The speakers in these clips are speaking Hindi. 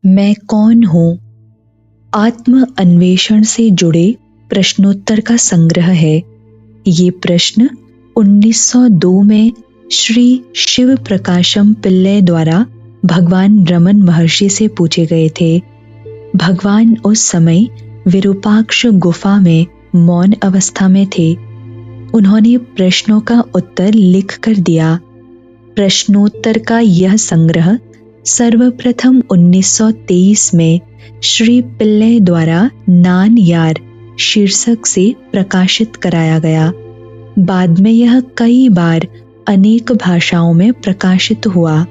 मैं कौन हूँ? आत्म अन्वेषण से जुड़े प्रश्नोत्तर का संग्रह है। ये प्रश्न 1902 में श्री शिव प्रकाशम पिल्लै द्वारा भगवान रमन महर्षि से पूछे गए थे। भगवान उस समय विरूपाक्ष गुफा में मौन अवस्था में थे। उन्होंने प्रश्नों का उत्तर लिख कर दिया। प्रश्नोत्तर का यह संग्रह सर्वप्रथम 1923 में श्री पिल्लै द्वारा नान यार शीर्षक से प्रकाशित कराया गया। बाद में यह कई बार अनेक भाषाओं में प्रकाशित हुआ।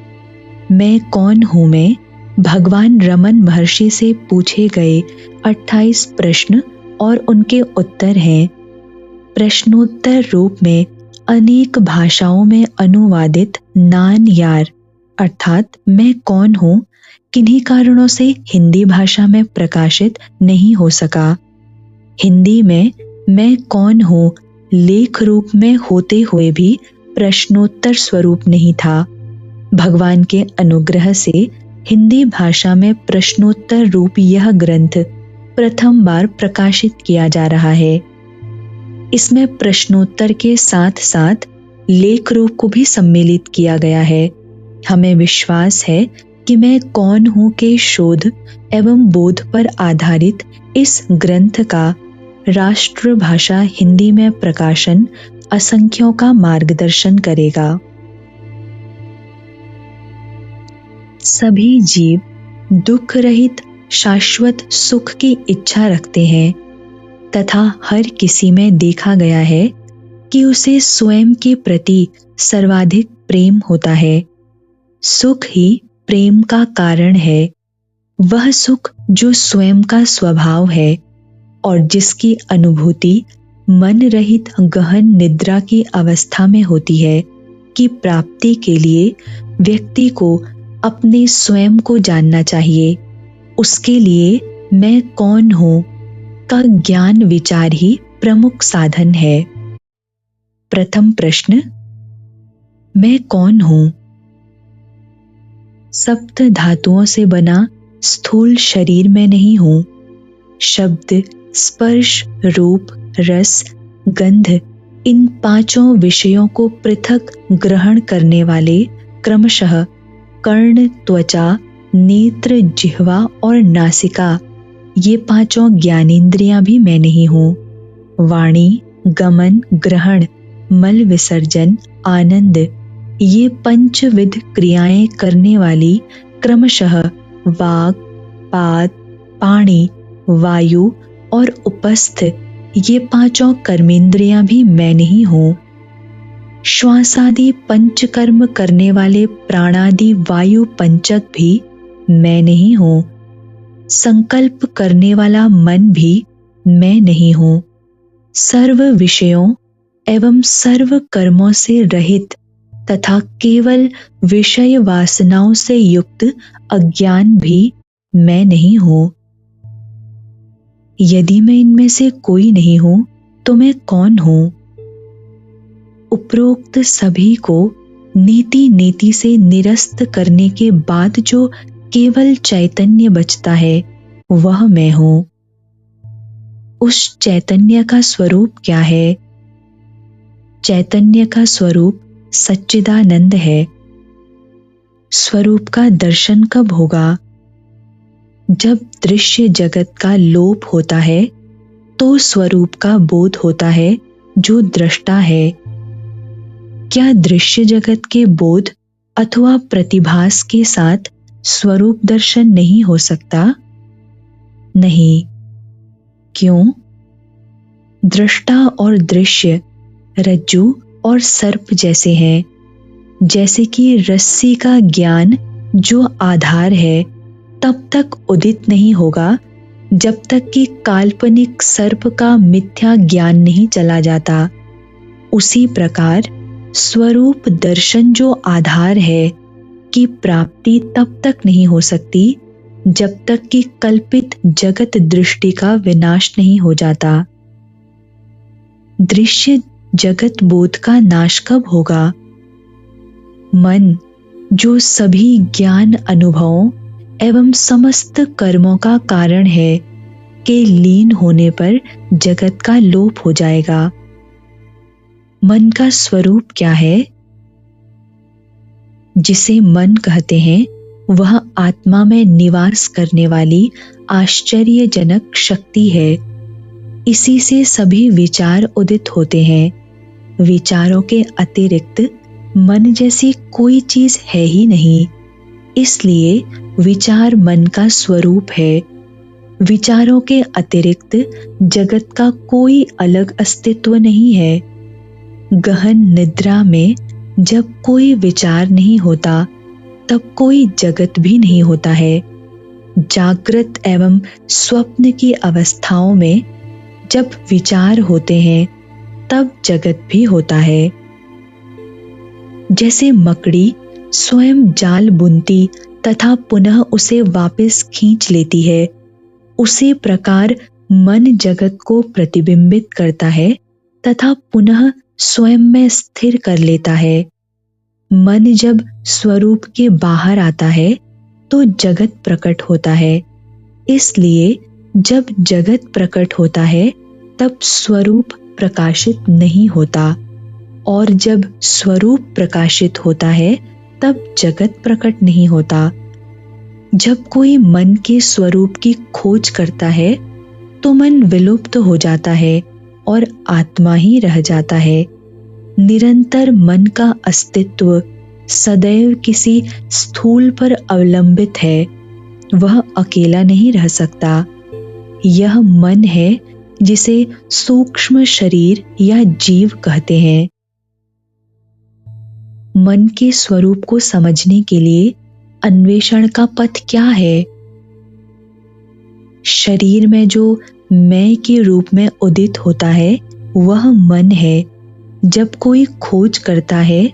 मैं कौन हूँ में भगवान रमन महर्षि से पूछे गए 28 प्रश्न और उनके उत्तर हैं। प्रश्नोत्तर रूप में अनेक भाषाओं में अनुवादित नान यार अर्थात मैं कौन हूँ किन्हीं कारणों से हिंदी भाषा में प्रकाशित नहीं हो सका। हिंदी में मैं कौन हूँ लेख रूप में होते हुए भी प्रश्नोत्तर स्वरूप नहीं था। भगवान के अनुग्रह से हिंदी भाषा में प्रश्नोत्तर रूप यह ग्रंथ प्रथम बार प्रकाशित किया जा रहा है। इसमें प्रश्नोत्तर के साथ साथ लेख रूप को भी सम्मिलित किया गया है। हमें विश्वास है कि मैं कौन हूँ के शोध एवं बोध पर आधारित इस ग्रंथ का राष्ट्रभाषा हिंदी में प्रकाशन असंख्यों का मार्गदर्शन करेगा। सभी जीव दुख रहित शाश्वत सुख की इच्छा रखते हैं तथा हर किसी में देखा गया है कि उसे स्वयं के प्रति सर्वाधिक प्रेम होता है। सुख ही प्रेम का कारण है। वह सुख जो स्वयं का स्वभाव है और जिसकी अनुभूति मन रहित गहन निद्रा की अवस्था में होती है की प्राप्ति के लिए व्यक्ति को अपने स्वयं को जानना चाहिए। उसके लिए मैं कौन हूँ का ज्ञान विचार ही प्रमुख साधन है। प्रथम प्रश्न, मैं कौन हूँ? सप्त धातुओं से बना स्थूल शरीर में नहीं हूँ। शब्द, स्पर्श, रूप, रस, गंध इन पांचों विषयों को पृथक ग्रहण करने वाले क्रमशः कर्ण, त्वचा, नेत्र, जिह्वा और नासिका ये पांचों ज्ञानेंद्रियां भी मैं नहीं हूँ। वाणी, गमन, ग्रहण, मल विसर्जन, आनंद ये पंचविध क्रियाएं करने वाली क्रमशः वाग, पाद, पाणि, वायु और उपस्थ ये पांचों कर्मेंद्रियां भी मैं नहीं हूँ। श्वासादि पंचकर्म करने वाले प्राणादि वायु पंचक भी मैं नहीं हूँ। संकल्प करने वाला मन भी मैं नहीं हूँ। सर्व विषयों एवं सर्व कर्मों से रहित तथा केवल विषय वासनाओं से युक्त अज्ञान भी मैं नहीं हूँ। यदि मैं इनमें से कोई नहीं हूँ तो मैं कौन हूँ? उपरोक्त सभी को नीति नीति से निरस्त करने के बाद जो केवल चैतन्य बचता है वह मैं हूँ। उस चैतन्य का स्वरूप क्या है? चैतन्य का स्वरूप सच्चिदानंद है। स्वरूप का दर्शन कब होगा? जब दृश्य जगत का लोप होता है तो स्वरूप का बोध होता है जो दृष्टा है। क्या दृश्य जगत के बोध अथवा प्रतिभास के साथ स्वरूप दर्शन नहीं हो सकता? नहीं। क्यों? दृष्टा और दृश्य रज्जु और सर्प जैसे हैं। जैसे कि रस्सी का ज्ञान जो आधार है तब तक उदित नहीं होगा जब तक कि काल्पनिक सर्प का मिथ्या ज्ञान नहीं चला जाता। उसी प्रकार स्वरूप दर्शन जो आधार है की प्राप्ति तब तक नहीं हो सकती जब तक कि कल्पित जगत दृष्टि का विनाश नहीं हो जाता। दृश्य जगत बोध का नाश कब होगा? मन जो सभी ज्ञान अनुभवों एवं समस्त कर्मों का कारण है के लीन होने पर जगत का लोप हो जाएगा। मन का स्वरूप क्या है? जिसे मन कहते हैं वह आत्मा में निवास करने वाली आश्चर्यजनक शक्ति है। इसी से सभी विचार उदित होते हैं। विचारों के अतिरिक्त मन जैसी कोई चीज है ही नहीं, इसलिए विचार मन का स्वरूप है। विचारों के अतिरिक्त जगत का कोई अलग अस्तित्व नहीं है। गहन निद्रा में जब कोई विचार नहीं होता तब कोई जगत भी नहीं होता है। जागृत एवं स्वप्न की अवस्थाओं में जब विचार होते हैं तब जगत भी होता है। जैसे मकड़ी स्वयं जाल बुनती तथा पुनः उसे वापस खींच लेती है, उसी प्रकार मन जगत को प्रतिबिंबित करता है तथा पुनः स्वयं में स्थिर कर लेता है। मन जब स्वरूप के बाहर आता है तो जगत प्रकट होता है। इसलिए जब जगत प्रकट होता है तब स्वरूप प्रकाशित नहीं होता, और जब स्वरूप प्रकाशित होता है तब जगत प्रकट नहीं होता। जब कोई मन के स्वरूप की खोज करता है तो मन विलुप्त हो जाता है और आत्मा ही रह जाता है। निरंतर मन का अस्तित्व सदैव किसी स्थूल पर अवलंबित है, वह अकेला नहीं रह सकता। यह मन है जिसे सूक्ष्म शरीर या जीव कहते हैं। मन के स्वरूप को समझने के लिए अन्वेषण का पथ क्या है? शरीर में जो मैं के रूप में उदित होता है वह मन है। जब कोई खोज करता है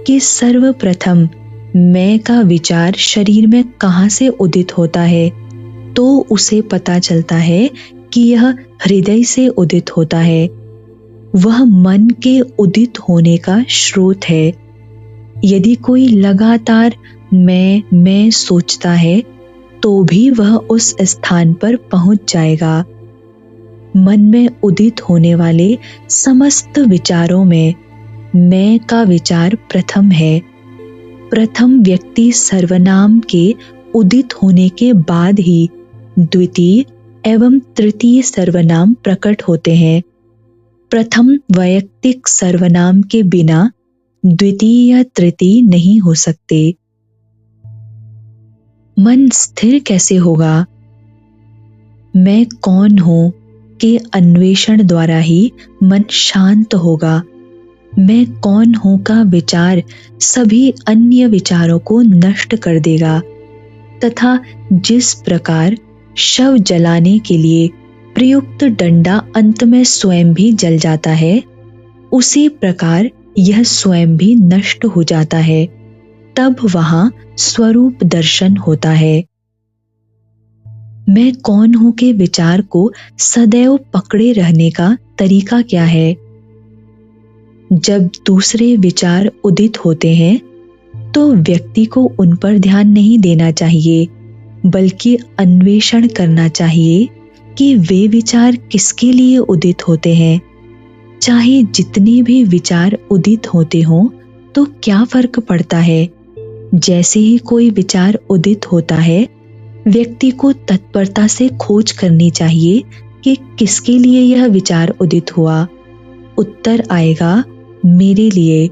कि सर्वप्रथम मैं का विचार शरीर में कहाँ से उदित होता है, तो उसे पता चलता है कि यह हृदय से उदित होता है। वह मन के उदित होने का स्रोत है। यदि कोई लगातार मैं सोचता है तो भी वह उस स्थान पर पहुंच जाएगा। मन में उदित होने वाले समस्त विचारों में मैं का विचार प्रथम है। प्रथम व्यक्ति सर्वनाम के उदित होने के बाद ही द्वितीय एवं तृतीय सर्वनाम प्रकट होते हैं। प्रथम वैयक्तिक सर्वनाम के बिना द्वितीय या तृतीय नहीं हो सकते। मन स्थिर कैसे होगा? मैं कौन हूं के अन्वेषण द्वारा ही मन शांत होगा। मैं कौन हूं का विचार सभी अन्य विचारों को नष्ट कर देगा तथा जिस प्रकार शव जलाने के लिए प्रयुक्त डंडा अंत में स्वयं भी जल जाता है, उसी प्रकार यह स्वयं भी नष्ट हो जाता है। तब वहां स्वरूप दर्शन होता है। मैं कौन हूं के विचार को सदैव पकड़े रहने का तरीका क्या है? जब दूसरे विचार उदित होते हैं तो व्यक्ति को उन पर ध्यान नहीं देना चाहिए, बल्कि अन्वेषण करना चाहिए कि वे विचार किसके लिए उदित होते हैं। चाहे जितने भी विचार उदित होते हों तो क्या फर्क पड़ता है। जैसे ही कोई विचार उदित होता है, व्यक्ति को तत्परता से खोज करनी चाहिए कि किसके लिए यह विचार उदित हुआ। उत्तर आएगा मेरे लिए।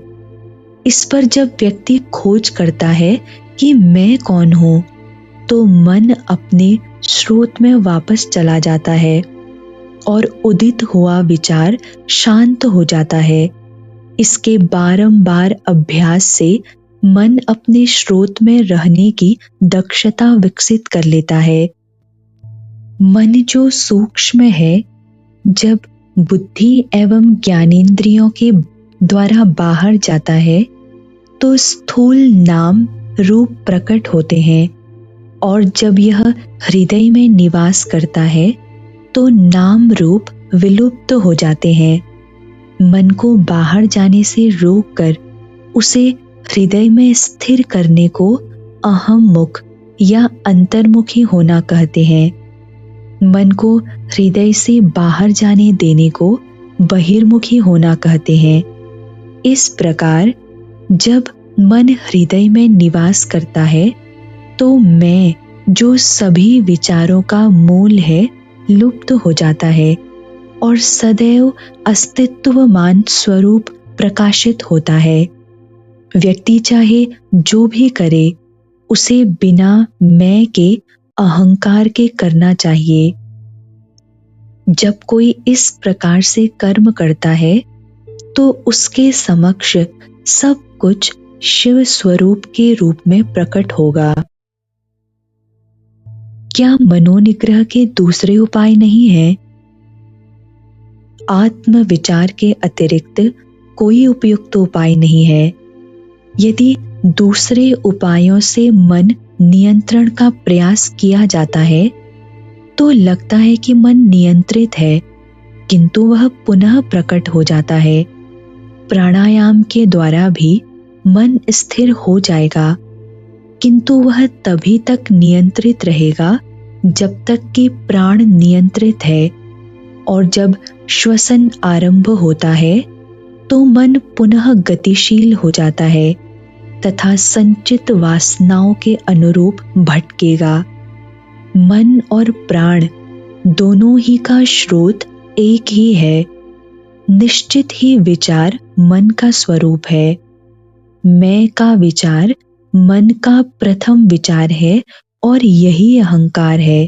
इस पर जब व्यक्ति खोज करता है कि मैं कौन हूं, तो मन अपने स्रोत में वापस चला जाता है और उदित हुआ विचार शांत हो जाता है। इसके बारंबार अभ्यास से मन अपने स्रोत में रहने की दक्षता विकसित कर लेता है। मन जो सूक्ष्म है, जब बुद्धि एवं ज्ञानेंद्रियों के द्वारा बाहर जाता है तो स्थूल नाम रूप प्रकट होते हैं, और जब यह हृदय में निवास करता है तो नाम रूप विलुप्त हो जाते हैं। मन को बाहर जाने से रोककर उसे हृदय में स्थिर करने को अहम मुख या अंतर्मुखी होना कहते हैं। मन को हृदय से बाहर जाने देने को बहिर्मुखी होना कहते हैं। इस प्रकार जब मन हृदय में निवास करता है तो मैं, जो सभी विचारों का मूल है, लुप्त हो जाता है और सदैव अस्तित्वमान स्वरूप प्रकाशित होता है। व्यक्ति चाहे जो भी करे, उसे बिना मैं के, अहंकार के करना चाहिए। जब कोई इस प्रकार से कर्म करता है तो उसके समक्ष सब कुछ शिव स्वरूप के रूप में प्रकट होगा। क्या मनोनिग्रह के दूसरे उपाय नहीं है? आत्म विचार के अतिरिक्त कोई उपयुक्त उपाय नहीं है। यदि दूसरे उपायों से मन नियंत्रण का प्रयास किया जाता है तो लगता है कि मन नियंत्रित है, किंतु वह पुनः प्रकट हो जाता है। प्राणायाम के द्वारा भी मन स्थिर हो जाएगा, किंतु वह तभी तक नियंत्रित रहेगा जब तक कि प्राण नियंत्रित है, और जब श्वसन आरंभ होता है तो मन पुनः गतिशील हो जाता है तथा संचित वासनाओं के अनुरूप भटकेगा। मन और प्राण दोनों ही का स्रोत एक ही है। निश्चित ही विचार मन का स्वरूप है। मैं का विचार मन का प्रथम विचार है और यही अहंकार है।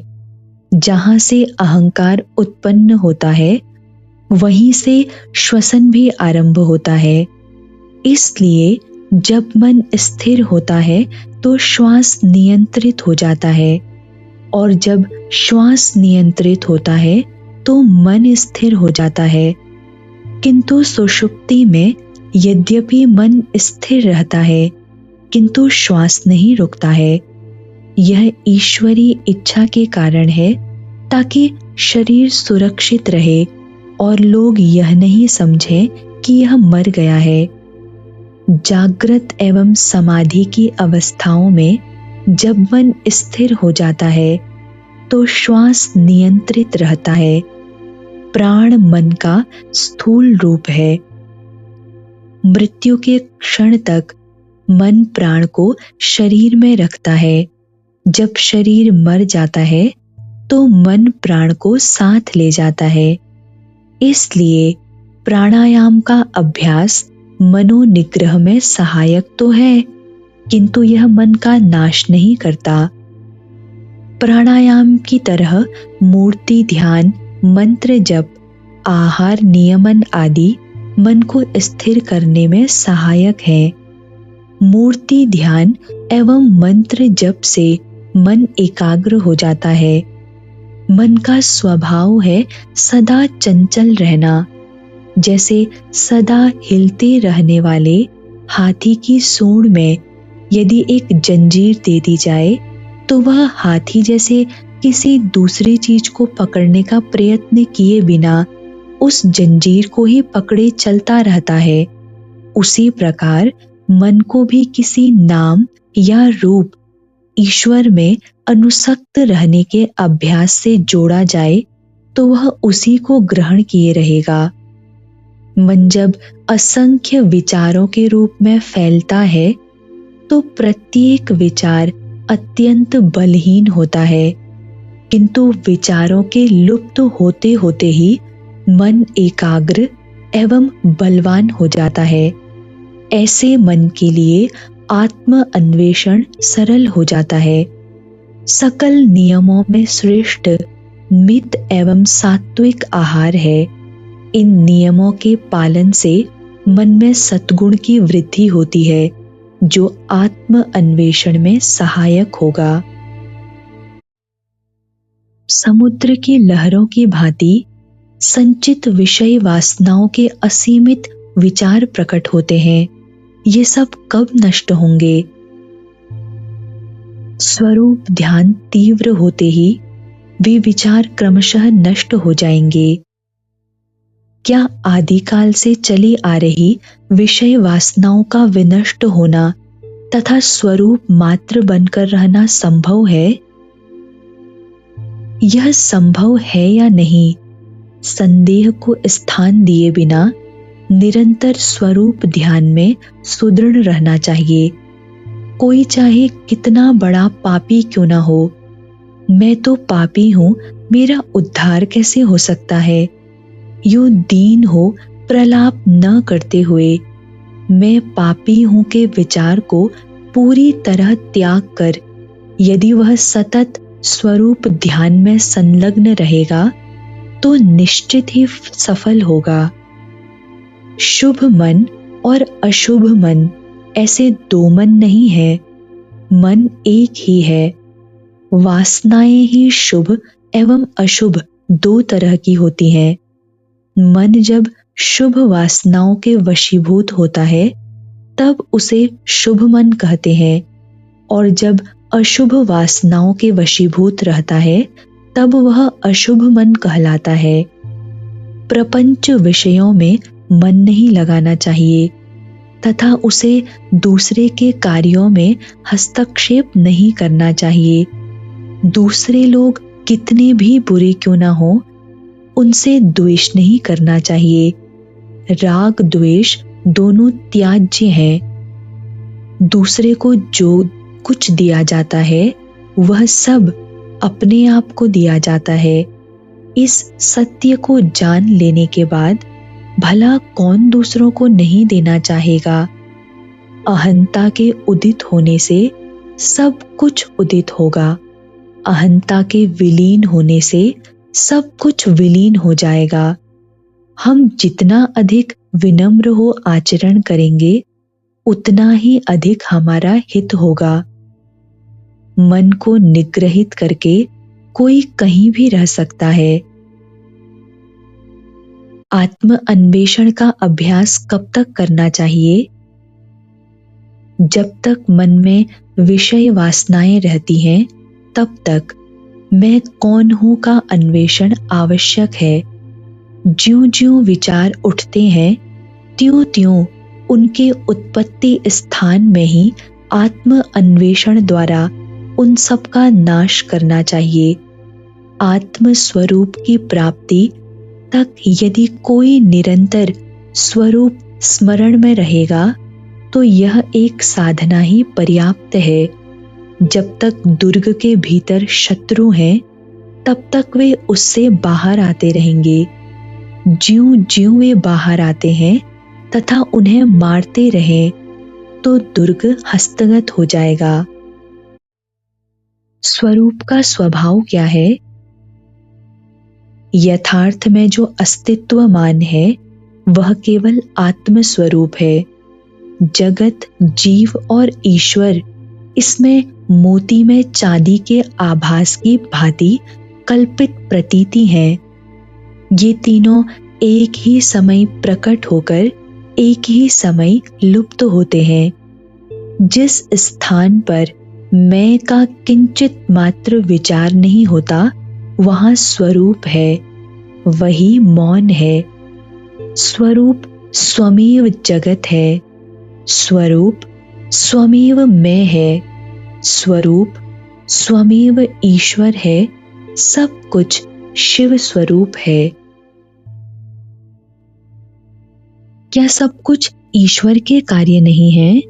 जहां से अहंकार उत्पन्न होता है वहीं से श्वसन भी आरंभ होता है। इसलिए जब मन स्थिर होता है तो श्वास नियंत्रित हो जाता है, और जब श्वास नियंत्रित होता है तो मन स्थिर हो जाता है। किंतु सुषुप्ति में यद्यपि मन स्थिर रहता है, किंतु श्वास नहीं रुकता है। यह ईश्वरी इच्छा के कारण है, ताकि शरीर सुरक्षित रहे और लोग यह नहीं समझें कि यह मर गया है। जागृत एवं समाधि की अवस्थाओं में जब मन स्थिर हो जाता है तो श्वास नियंत्रित रहता है। प्राण मन का स्थूल रूप है। मृत्यु के क्षण तक मन प्राण को शरीर में रखता है। जब शरीर मर जाता है तो मन प्राण को साथ ले जाता है। इसलिए प्राणायाम का अभ्यास मनोनिग्रह में सहायक तो है, किंतु यह मन का नाश नहीं करता। प्राणायाम की तरह मूर्ति ध्यान, मंत्र जप, आहार नियमन आदि मन को स्थिर करने में सहायक है। मूर्ति ध्यान एवं मंत्र जप से मन एकाग्र हो जाता है। मन का स्वभाव है सदा चंचल रहना। जैसे सदा हिलते रहने वाले हाथी की सूंड में यदि एक जंजीर दे दी जाए तो वह हाथी जैसे किसी दूसरी चीज को पकड़ने का प्रयत्न किए बिना उस जंजीर को ही पकड़े चलता रहता है। उसी प्रकार मन को भी किसी नाम या रूप, ईश्वर में अनुसक्त रहने के अभ्यास से जोड़ा जाए तो वह उसी को ग्रहण किए रहेगा। मन जब असंख्य विचारों के रूप में फैलता है तो प्रत्येक विचार अत्यंत बलहीन होता है, किंतु विचारों के लुप्त होते होते ही मन एकाग्र एवं बलवान हो जाता है। ऐसे मन के लिए आत्म अन्वेषण सरल हो जाता है। सकल नियमों में श्रेष्ठ मित एवं सात्विक आहार है। इन नियमों के पालन से मन में सद्गुण की वृद्धि होती है, जो आत्म अन्वेषण में सहायक होगा। समुद्र की लहरों की भांति संचित विषय वासनाओं के असीमित विचार प्रकट होते हैं। ये सब कब नष्ट होंगे? स्वरूप ध्यान तीव्र होते ही वे विचार क्रमशः नष्ट हो जाएंगे। क्या आदिकाल से चली आ रही विषय वासनाओं का विनष्ट होना तथा स्वरूप मात्र बनकर रहना संभव है? यह संभव है या नहीं, संदेह को स्थान दिए बिना निरंतर स्वरूप ध्यान में सुदृढ़ रहना चाहिए। कोई चाहे कितना बड़ा पापी क्यों ना हो, मैं तो पापी हूं, मेरा उद्धार कैसे हो सकता है, यूं दीन हो प्रलाप न करते हुए मैं पापी हूं के विचार को पूरी तरह त्याग कर यदि वह सतत स्वरूप ध्यान में संलग्न रहेगा तो निश्चित ही सफल होगा। शुभ मन और अशुभ मन ऐसे दो मन नहीं है, मन एक ही है। वासनाएं ही शुभ एवं अशुभ दो तरह की होती हैं। मन जब शुभ वासनाओं के वशीभूत होता है तब उसे शुभ मन कहते हैं, और जब अशुभ वासनाओं के वशीभूत रहता है तब वह अशुभ मन कहलाता है। प्रपंच विषयों में मन नहीं लगाना चाहिए तथा उसे दूसरे के कार्यों में हस्तक्षेप नहीं करना चाहिए। दूसरे लोग कितने भी बुरे क्यों ना हो, उनसे द्वेष नहीं करना चाहिए। राग द्वेष दोनों त्याज्य हैं। दूसरे को जो कुछ दिया जाता है वह सब अपने आप को दिया जाता है। इस सत्य को जान लेने के बाद भला कौन दूसरों को नहीं देना चाहेगा। अहंता के उदित होने से सब कुछ उदित होगा, अहंता के विलीन होने से सब कुछ विलीन हो जाएगा। हम जितना अधिक विनम्र हो आचरण करेंगे उतना ही अधिक हमारा हित होगा। मन को निग्रहित करके कोई कहीं भी रह सकता है। आत्म अन्वेषण का अभ्यास कब तक करना चाहिए? जब तक मन में विषय वासनाएं रहती हैं तब तक मैं कौन हूं का अन्वेषण आवश्यक है। ज्यों-ज्यों विचार उठते हैं त्यों-त्यों उनके उत्पत्ति स्थान में ही आत्म अन्वेषण द्वारा उन सब का नाश करना चाहिए। आत्म स्वरूप की प्राप्ति तक यदि कोई निरंतर स्वरूप स्मरण में रहेगा तो यह एक साधना ही पर्याप्त है। जब तक दुर्ग के भीतर शत्रु हैं तब तक वे उससे बाहर आते रहेंगे। ज्यों-ज्यों वे बाहर आते हैं तथा उन्हें मारते रहें तो दुर्ग हस्तगत हो जाएगा। स्वरूप का स्वभाव क्या है? यथार्थ में जो अस्तित्वमान है वह केवल आत्म स्वरूप है। जगत, जीव और ईश्वर इसमें मोती में चांदी के आभास की भांति कल्पित प्रतीति है। ये तीनों एक ही समय प्रकट होकर एक ही समय लुप्त होते हैं। जिस स्थान पर मैं का किंचित मात्र विचार नहीं होता वहां स्वरूप है, वही मौन है। स्वरूप स्वमेव जगत है, स्वरूप स्वमेव मैं है, स्वरूप स्वमेव ईश्वर है, सब कुछ शिव स्वरूप है। क्या सब कुछ ईश्वर के कार्य नहीं है?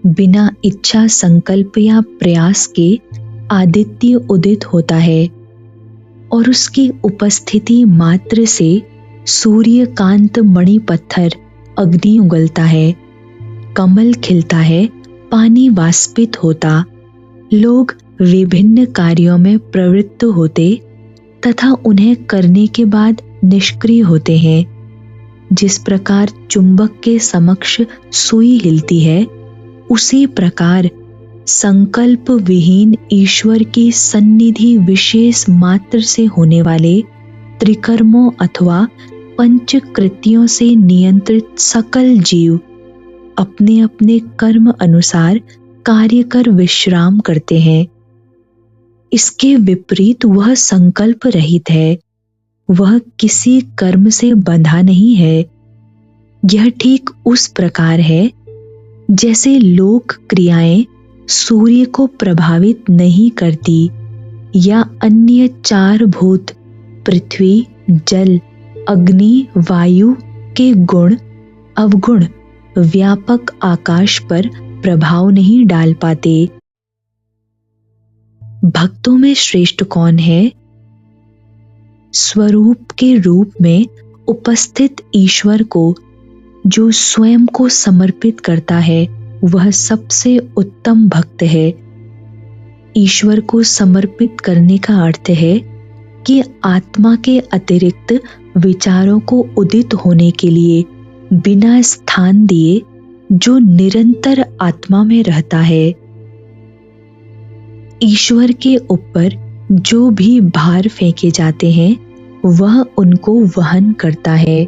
बिना इच्छा, संकल्प या प्रयास के आदित्य उदित होता है और उसकी उपस्थिति मात्र से सूर्यकांत मणि पत्थर अग्नि उगलता है, कमल खिलता है, पानी वाष्पित होता, लोग विभिन्न कार्यों में प्रवृत्त होते तथा उन्हें करने के बाद निष्क्रिय होते हैं। जिस प्रकार चुंबक के समक्ष सुई हिलती है उसी प्रकार संकल्प विहीन ईश्वर की सन्निधि विशेष मात्र से होने वाले त्रिकर्मों अथवा पंच कृत्यों से नियंत्रित सकल जीव अपने अपने कर्म अनुसार कार्य कर विश्राम करते हैं। इसके विपरीत वह संकल्प रहित है, वह किसी कर्म से बंधा नहीं है। यह ठीक उस प्रकार है जैसे लोक क्रियाएं सूर्य को प्रभावित नहीं करती या अन्य 4 भूत पृथ्वी, जल, अग्नि, वायु के गुण अवगुण व्यापक आकाश पर प्रभाव नहीं डाल पाते। भक्तों में श्रेष्ठ कौन है? स्वरूप के रूप में उपस्थित ईश्वर को जो स्वयं को समर्पित करता है वह सबसे उत्तम भक्त है। ईश्वर को समर्पित करने का अर्थ है कि आत्मा के अतिरिक्त विचारों को उदित होने के लिए बिना स्थान दिए जो निरंतर आत्मा में रहता है। ईश्वर के ऊपर जो भी भार फेंके जाते हैं वह उनको वहन करता है।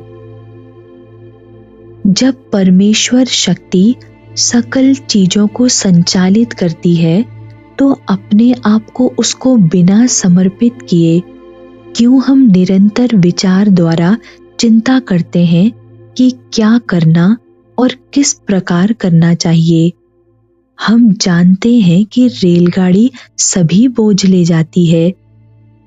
जब परमेश्वर शक्ति सकल चीजों को संचालित करती है तो अपने आप को उसको बिना समर्पित किए क्यों हम निरंतर विचार द्वारा चिंता करते हैं कि क्या करना और किस प्रकार करना चाहिए। हम जानते हैं कि रेलगाड़ी सभी बोझ ले जाती है,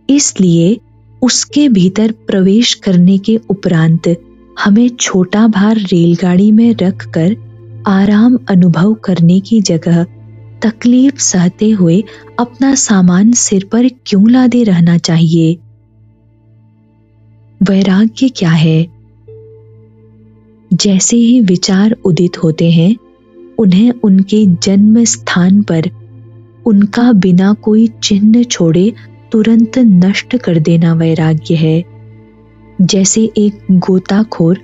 इसलिए उसके भीतर प्रवेश करने के उपरांत हमें छोटा भार रेलगाड़ी में रखकर आराम अनुभव करने की जगह तकलीफ सहते हुए अपना सामान सिर पर क्यों लादे रहना चाहिए? वैराग्य क्या है? जैसे ही विचार उदित होते हैं उन्हें उनके जन्म स्थान पर उनका बिना कोई चिन्ह छोड़े तुरंत नष्ट कर देना वैराग्य है। जैसे एक गोताखोर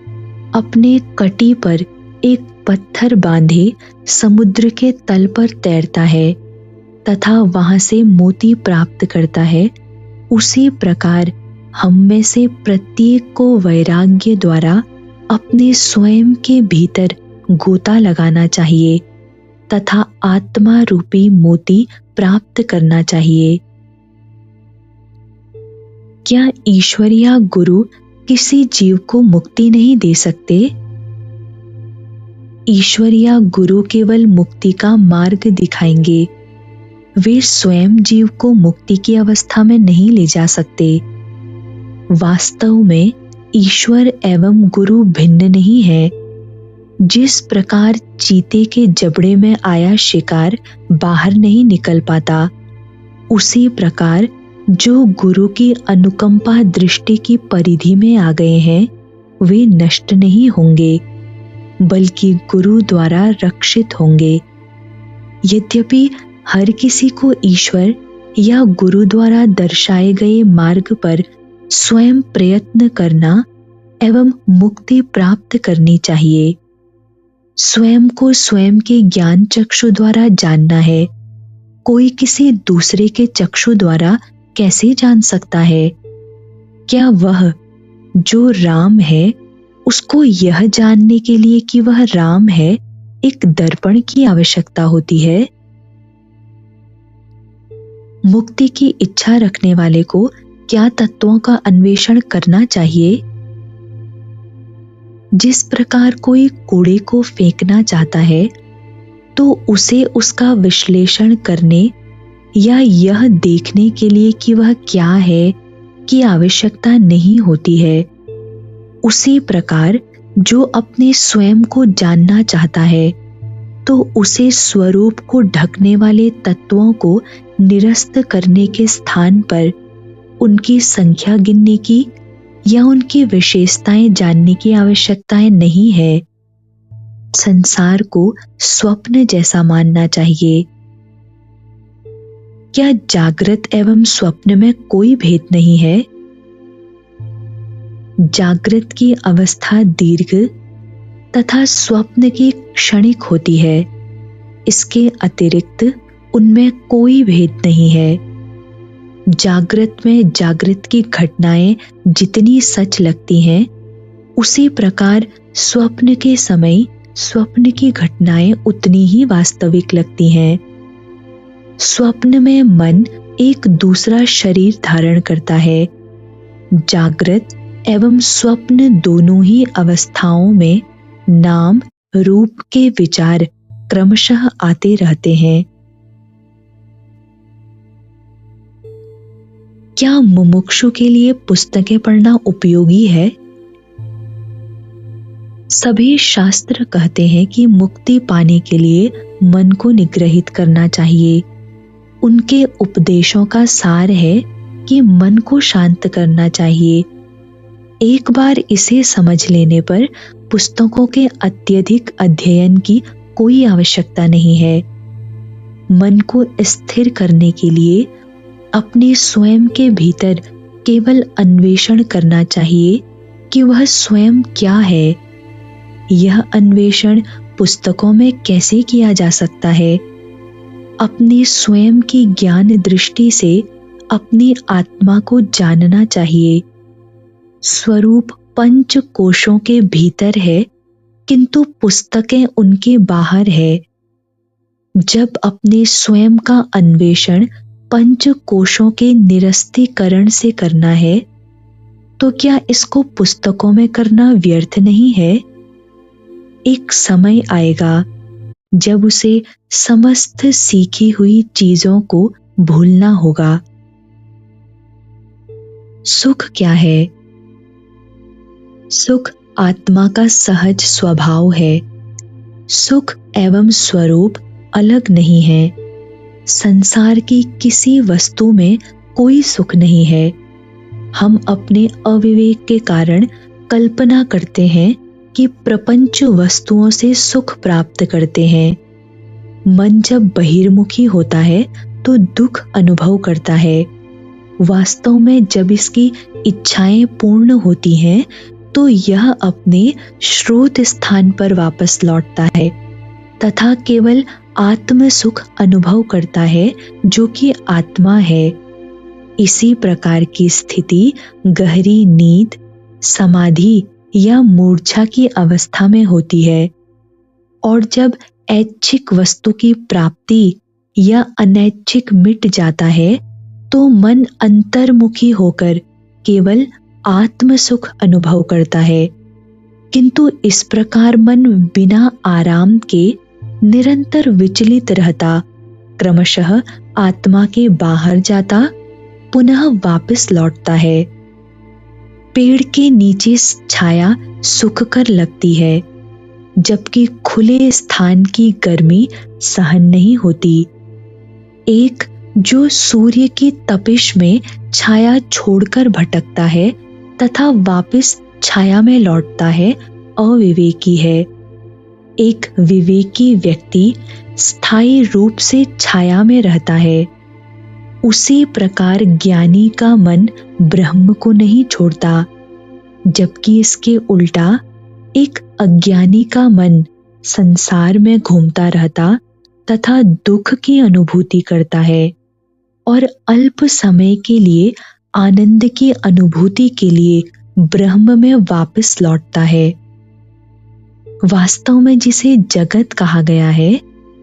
अपने कटी पर एक पत्थर बांधे समुद्र के तल पर तैरता है तथा वहां से मोती प्राप्त करता है, उसी प्रकार हम में से प्रत्येक को वैराग्य द्वारा अपने स्वयं के भीतर गोता लगाना चाहिए तथा आत्मा रूपी मोती प्राप्त करना चाहिए। क्या ईश्वर या गुरु किसी जीव को मुक्ति नहीं दे सकते? ईश्वर या गुरु केवल मुक्ति का मार्ग दिखाएंगे, वे स्वयं जीव को मुक्ति की अवस्था में नहीं ले जा सकते। वास्तव में ईश्वर एवं गुरु भिन्न नहीं है। जिस प्रकार चीते के जबड़े में आया शिकार बाहर नहीं निकल पाता, उसी प्रकार जो गुरु की अनुकंपा दृष्टि की परिधि में आ गए हैं वे नष्ट नहीं होंगे बल्कि गुरु द्वारा रक्षित होंगे। यद्यपि हर किसी को ईश्वर या गुरु द्वारा दर्शाए गए मार्ग पर स्वयं प्रयत्न करना एवं मुक्ति प्राप्त करनी चाहिए। स्वयं को स्वयं के ज्ञान चक्षु द्वारा जानना है, कोई किसी दूसरे के चक्षु द्वारा कैसे जान सकता है? क्या वह जो राम है उसको यह जानने के लिए कि वह राम है एक दर्पण की आवश्यकता होती है? मुक्ति की इच्छा रखने वाले को क्या तत्वों का अन्वेषण करना चाहिए? जिस प्रकार कोई कूड़े को फेंकना चाहता है तो उसे उसका विश्लेषण करने या यह देखने के लिए कि वह क्या है की आवश्यकता नहीं होती है। उसी प्रकार जो अपने स्वयं को जानना चाहता है तो उसे स्वरूप को ढकने वाले तत्वों को निरस्त करने के स्थान पर उनकी संख्या गिनने की या उनकी विशेषताएं जानने की आवश्यकताएं नहीं है। संसार को स्वप्न जैसा मानना चाहिए। क्या जागृत एवं स्वप्न में कोई भेद नहीं है? जागृत की अवस्था दीर्घ तथा स्वप्न की क्षणिक होती है। इसके अतिरिक्त उनमें कोई भेद नहीं है। जागृत में जागृत की घटनाएं जितनी सच लगती हैं, उसी प्रकार स्वप्न के समय स्वप्न की घटनाएं उतनी ही वास्तविक लगती हैं। स्वप्न में मन एक दूसरा शरीर धारण करता है। जागृत एवं स्वप्न दोनों ही अवस्थाओं में नाम रूप के विचार क्रमशः आते रहते हैं। क्या मुमुक्षु के लिए पुस्तकें पढ़ना उपयोगी है? सभी शास्त्र कहते हैं कि मुक्ति पाने के लिए मन को निग्रहित करना चाहिए। उनके उपदेशों का सार है कि मन को शांत करना चाहिए। एक बार इसे समझ लेने पर पुस्तकों के अत्यधिक अध्ययन की कोई आवश्यकता नहीं है। मन को स्थिर करने के लिए अपने स्वयं के भीतर केवल अन्वेषण करना चाहिए कि वह स्वयं क्या है। यह अन्वेषण पुस्तकों में कैसे किया जा सकता है? अपने स्वयं की ज्ञान दृष्टि से अपनी आत्मा को जानना चाहिए। स्वरूप पंच कोशों के भीतर है, किंतु पुस्तकें उनके बाहर है। जब अपने स्वयं का अन्वेषण पंच कोशों के निरस्तीकरण से करना है, तो क्या इसको पुस्तकों में करना व्यर्थ नहीं है? एक समय आएगा जब उसे समस्त सीखी हुई चीजों को भूलना होगा। सुख क्या है? सुख आत्मा का सहज स्वभाव है। सुख एवं स्वरूप अलग नहीं है। संसार की किसी वस्तु में कोई सुख नहीं है। हम अपने अविवेक के कारण कल्पना करते हैं कि प्रपंच वस्तुओं से सुख प्राप्त करते हैं। मन जब बहिर्मुखी होता है तो दुख अनुभव करता है। वास्तव में जब इसकी इच्छाएं पूर्ण होती हैं तो यह अपने स्रोत स्थान पर वापस लौटता है तथा केवल आत्म सुख अनुभव करता है, जो कि आत्मा है। इसी प्रकार की स्थिति गहरी नींद, समाधि या मूर्छा की अवस्था में होती है। और जब ऐच्छिक वस्तु की प्राप्ति या अनैच्छिक मिट जाता है तो मन अंतर्मुखी होकर केवल आत्म सुख अनुभव करता है। किंतु इस प्रकार मन बिना आराम के निरंतर विचलित रहता, क्रमशः आत्मा के बाहर जाता, पुनः वापस लौटता है। पेड़ के नीचे छाया सुखकर लगती है, जबकि खुले स्थान की गर्मी सहन नहीं होती। एक जो सूर्य की तपिश में छाया छोड़कर भटकता है तथा वापस छाया में लौटता है, अविवेकी है। एक विवेकी व्यक्ति स्थायी रूप से छाया में रहता है। उसी प्रकार ज्ञानी का मन ब्रह्म को नहीं छोड़ता, जबकि इसके उल्टा एक अज्ञानी का मन संसार में घूमता रहता तथा दुख की अनुभूति करता है और अल्प समय के लिए आनंद की अनुभूति के लिए ब्रह्म में वापस लौटता है। वास्तव में जिसे जगत कहा गया है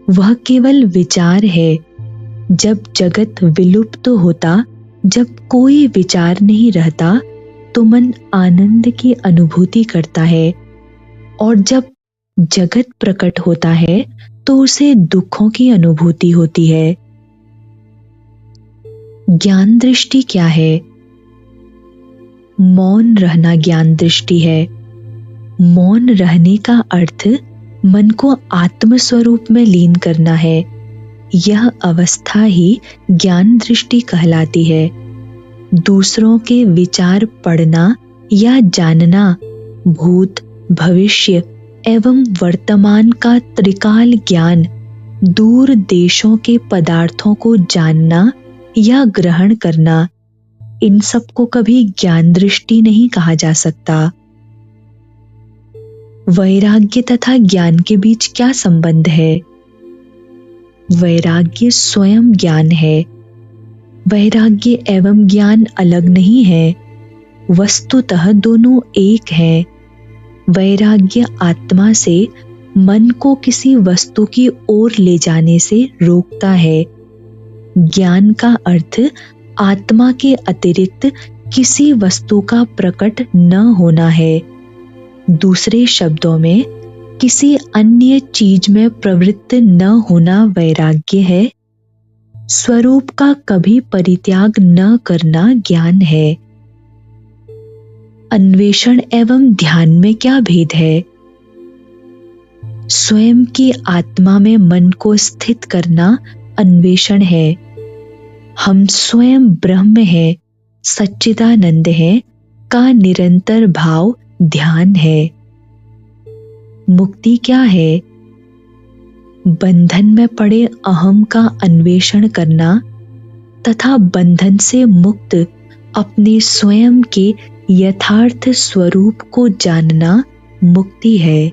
वह केवल विचार है। जब जगत विलुप्त होता, जब कोई विचार नहीं रहता, तो मन आनंद की अनुभूति करता है, और जब जगत प्रकट होता है तो उसे दुखों की अनुभूति होती है। ज्ञान दृष्टि क्या है? मौन रहना ज्ञान दृष्टि है। मौन रहने का अर्थ मन को आत्म स्वरूप में लीन करना है। यह अवस्था ही ज्ञान दृष्टि कहलाती है। दूसरों के विचार पढ़ना या जानना, भूत, भविष्य एवं वर्तमान का त्रिकाल ज्ञान, दूर देशों के पदार्थों को जानना या ग्रहण करना, इन सब को कभी ज्ञान दृष्टि नहीं कहा जा सकता। वैराग्य तथा ज्ञान के बीच क्या संबंध है? वैराग्य स्वयं ज्ञान है। वैराग्य एवं ज्ञान अलग नहीं है, वस्तुतः दोनों एक हैं। वैराग्य आत्मा से मन को किसी वस्तु की ओर ले जाने से रोकता है। ज्ञान का अर्थ आत्मा के अतिरिक्त किसी वस्तु का प्रकट न होना है। दूसरे शब्दों में किसी अन्य चीज में प्रवृत्त न होना वैराग्य है। स्वरूप का कभी परित्याग न करना ज्ञान है। अन्वेषण एवं ध्यान में क्या भेद है? स्वयं की आत्मा में मन को स्थित करना अन्वेषण है। हम स्वयं ब्रह्म है, सच्चिदानंद है का निरंतर भाव ध्यान है। मुक्ति क्या है? बंधन में पड़े अहम का अन्वेषण करना तथा बंधन से मुक्त अपने स्वयं के यथार्थ स्वरूप को जानना मुक्ति है।